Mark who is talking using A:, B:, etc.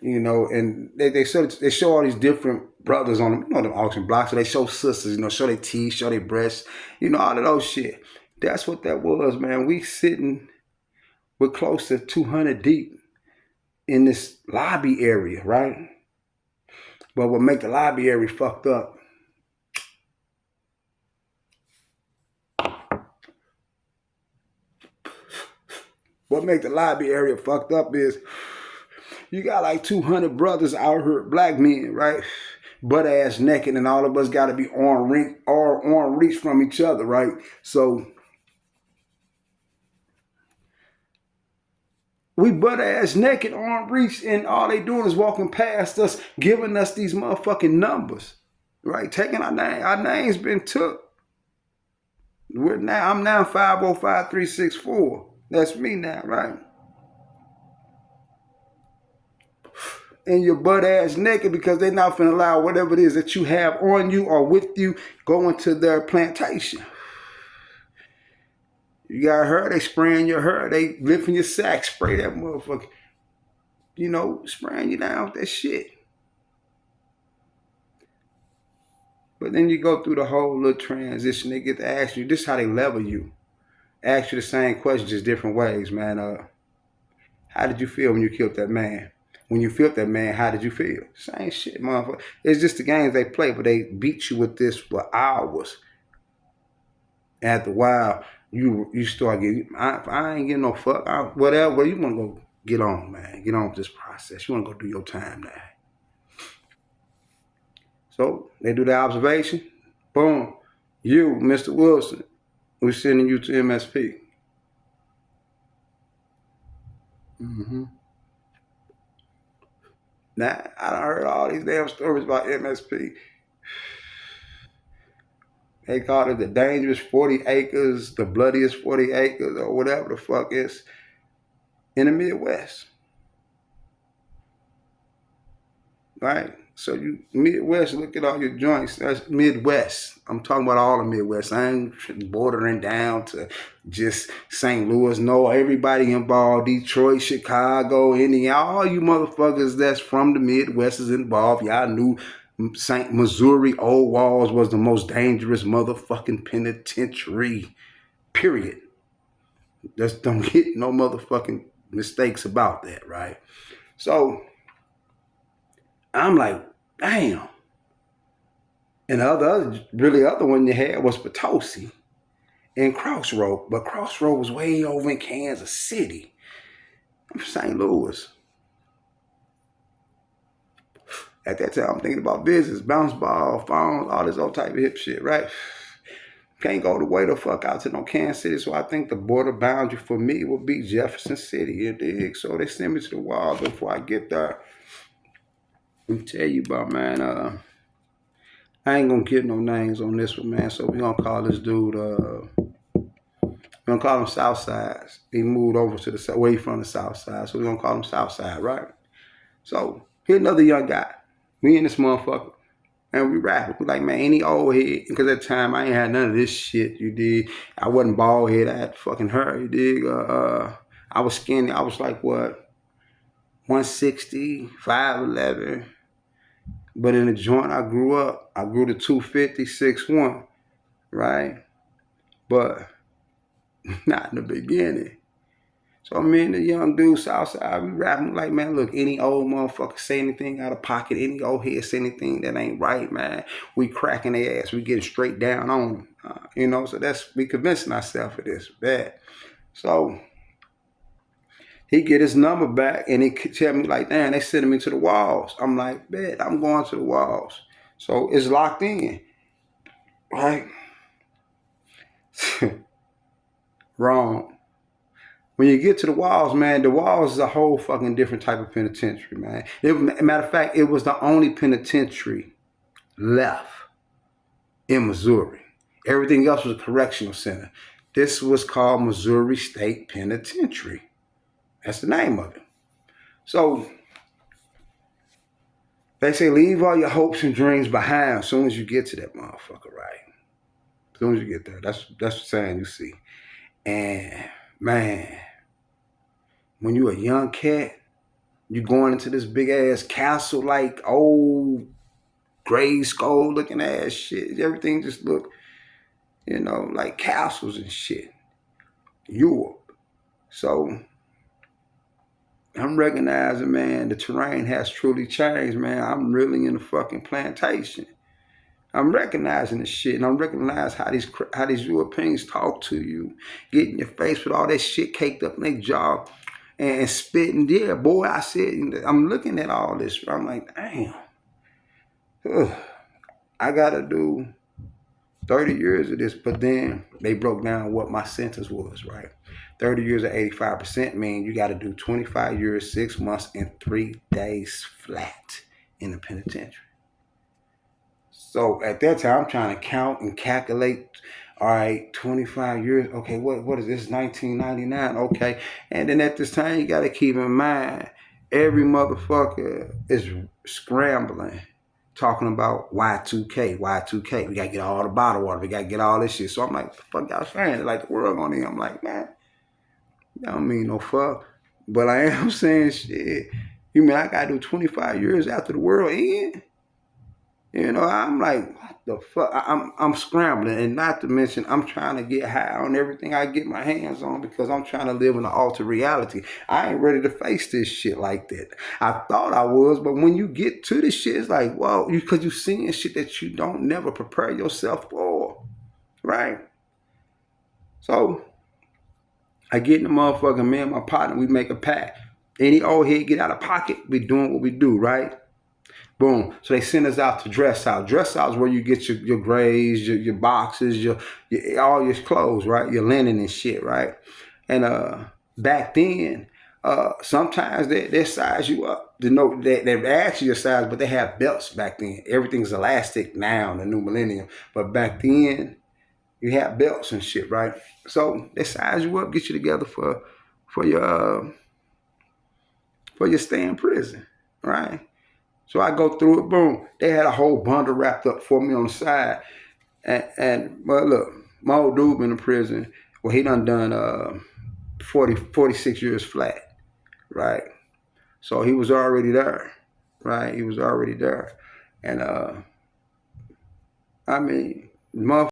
A: You know, and they show all these different brothers on them, you know, the auction blocks. So they show sisters, you know, show their teeth, show their breasts, you know, all of those shit. That's what that was, man. We sitting with close to 200 deep in this lobby area, right? But what make the lobby area fucked up? What make the lobby area fucked up is you got like 200 brothers out here, black men, right? Butt ass naked, and all of us got to be arm reach from each other, right? So we butt ass naked, arm reach, and all they doing is walking past us, giving us these motherfucking numbers, right? Taking our name, our names been took. I'm now 505364. That's me now, right? And your butt ass naked because they not finna allow whatever it is that you have on you or with you go into their plantation. You got her, they spraying your hair, they lifting your sack, spray that motherfucker. You know, spraying you down with that shit. But then you go through the whole little transition. They get to ask you, this is how they level you. Ask you the same question, just different ways, man. How did you feel when you killed that man? When you killed that man, how did you feel? Same shit, motherfucker. It's just the games they play, but they beat you with this for hours. After a while, you start getting, I ain't getting no fuck. Whatever, you want to go get on, man. Get on with this process. You want to go do your time now. So they do the observation. Boom. You, Mr. Wilson, we're sending you to MSP. Mm-hmm. Now, I done heard all these damn stories about MSP. They call it the dangerous 40 acres, the bloodiest 40 acres, or whatever the fuck is in the Midwest. Right? So you Midwest, look at all your joints. That's Midwest. I'm talking about all the Midwest. I ain't bordering down to just St. Louis. No, everybody involved. Detroit, Chicago, Indiana. All you motherfuckers that's from the Midwest is involved. Y'all knew St. Missouri Old Walls was the most dangerous motherfucking penitentiary. Period. Just don't get no motherfucking mistakes about that, right? So I'm like, damn. And the other one you had was Potosi and Crossroad. But Crossroad was way over in Kansas City. I'm from St. Louis. At that time, I'm thinking about business, bounce ball, phones, all this old type of hip shit, right? Can't go the way the fuck out to no Kansas City, so I think the border boundary for me would be Jefferson City, you dig? So they send me to the wall before I get there. Let me tell you about, man, I ain't gonna get no names on this one, man. So we gonna call this dude, we gonna call him Southside. He moved over to the away from the South Side, so we gonna call him Southside, right? So here's another young guy. We in this motherfucker. And we rapping. We like, man, any old head. Because at the time, I ain't had none of this shit, you dig? I wasn't bald head. I had fucking hair, you dig? I was skinny. I was like, what? 160, 5'11". But in the joint I grew up, I grew to 250, 6'1", right? But not in the beginning. So me and the young dude Southside, we rapping like, man, look, any old motherfucker say anything out of pocket, any old head say anything that ain't right, man, we cracking their ass, we getting straight down on them, you know, so we convincing ourselves of this, bad. So he get his number back and he tell me like, damn, they sending me to the walls. I'm like, bet, I'm going to the walls. So it's locked in, right? Wrong. When you get to the walls, man, the walls is a whole fucking different type of penitentiary, man. Matter of fact, it was the only penitentiary left in Missouri. Everything else was a correctional center. This was called Missouri State Penitentiary. That's the name of it. So they say leave all your hopes and dreams behind as soon as you get to that motherfucker, right? As soon as you get there. That's the saying you see. And man, when you a young cat, You going into this big ass castle, like old gray skull looking ass shit. Everything just look, like castles and shit. Europe. So I'm recognizing, man, the terrain has truly changed, man. I'm really in the fucking plantation. I'm recognizing this shit, and I'm recognizing how these Europeans talk to you, get in your face with all that shit caked up in their jaw and spitting. Yeah, boy, I said, I'm looking at all this. I'm like, damn, ugh, I gotta do 30 years of this. But then they broke down what my sentence was, right? 30 years at 85% mean you got to do 25 years, 6 months, and 3 days flat in the penitentiary. So at that time, I'm trying to count and calculate. All right, 25 years. Okay, what is this? 1999. Okay, and then at this time, you got to keep in mind every motherfucker is scrambling, talking about Y2K, Y2K. We got to get all the bottled water. We got to get all this shit. So I'm like, what the fuck y'all saying? Like the world on here. I'm like, man, I don't mean no fuck. But I am saying shit. You mean I got to do 25 years after the world end? I'm like, what the fuck? I'm scrambling, and not to mention, I'm trying to get high on everything I get my hands on because I'm trying to live in an altered reality. I ain't ready to face this shit like that. I thought I was, but when you get to this shit, it's like, well, because you seeing shit that you don't never prepare yourself for, right? So I get in the motherfucker, me and my partner, we make a pact. Any old head get out of pocket, we doing what we do, right? Boom. So they send us out to dress house. Dress house is where you get your grays, your boxes, your all your clothes, right? Your linen and shit, right? And back then, sometimes they size you up. They ask you your size, but they have belts back then. Everything's elastic now in the new millennium. But back then, you have belts and shit, right? So they size you up, get you together for your stay in prison, right? So I go through it, boom. They had a whole bundle wrapped up for me on the side. Well, look, my old dude been in prison. Well, he done 46 years flat, right? So he was already there, right? He was already there. And I mean, motherfucker.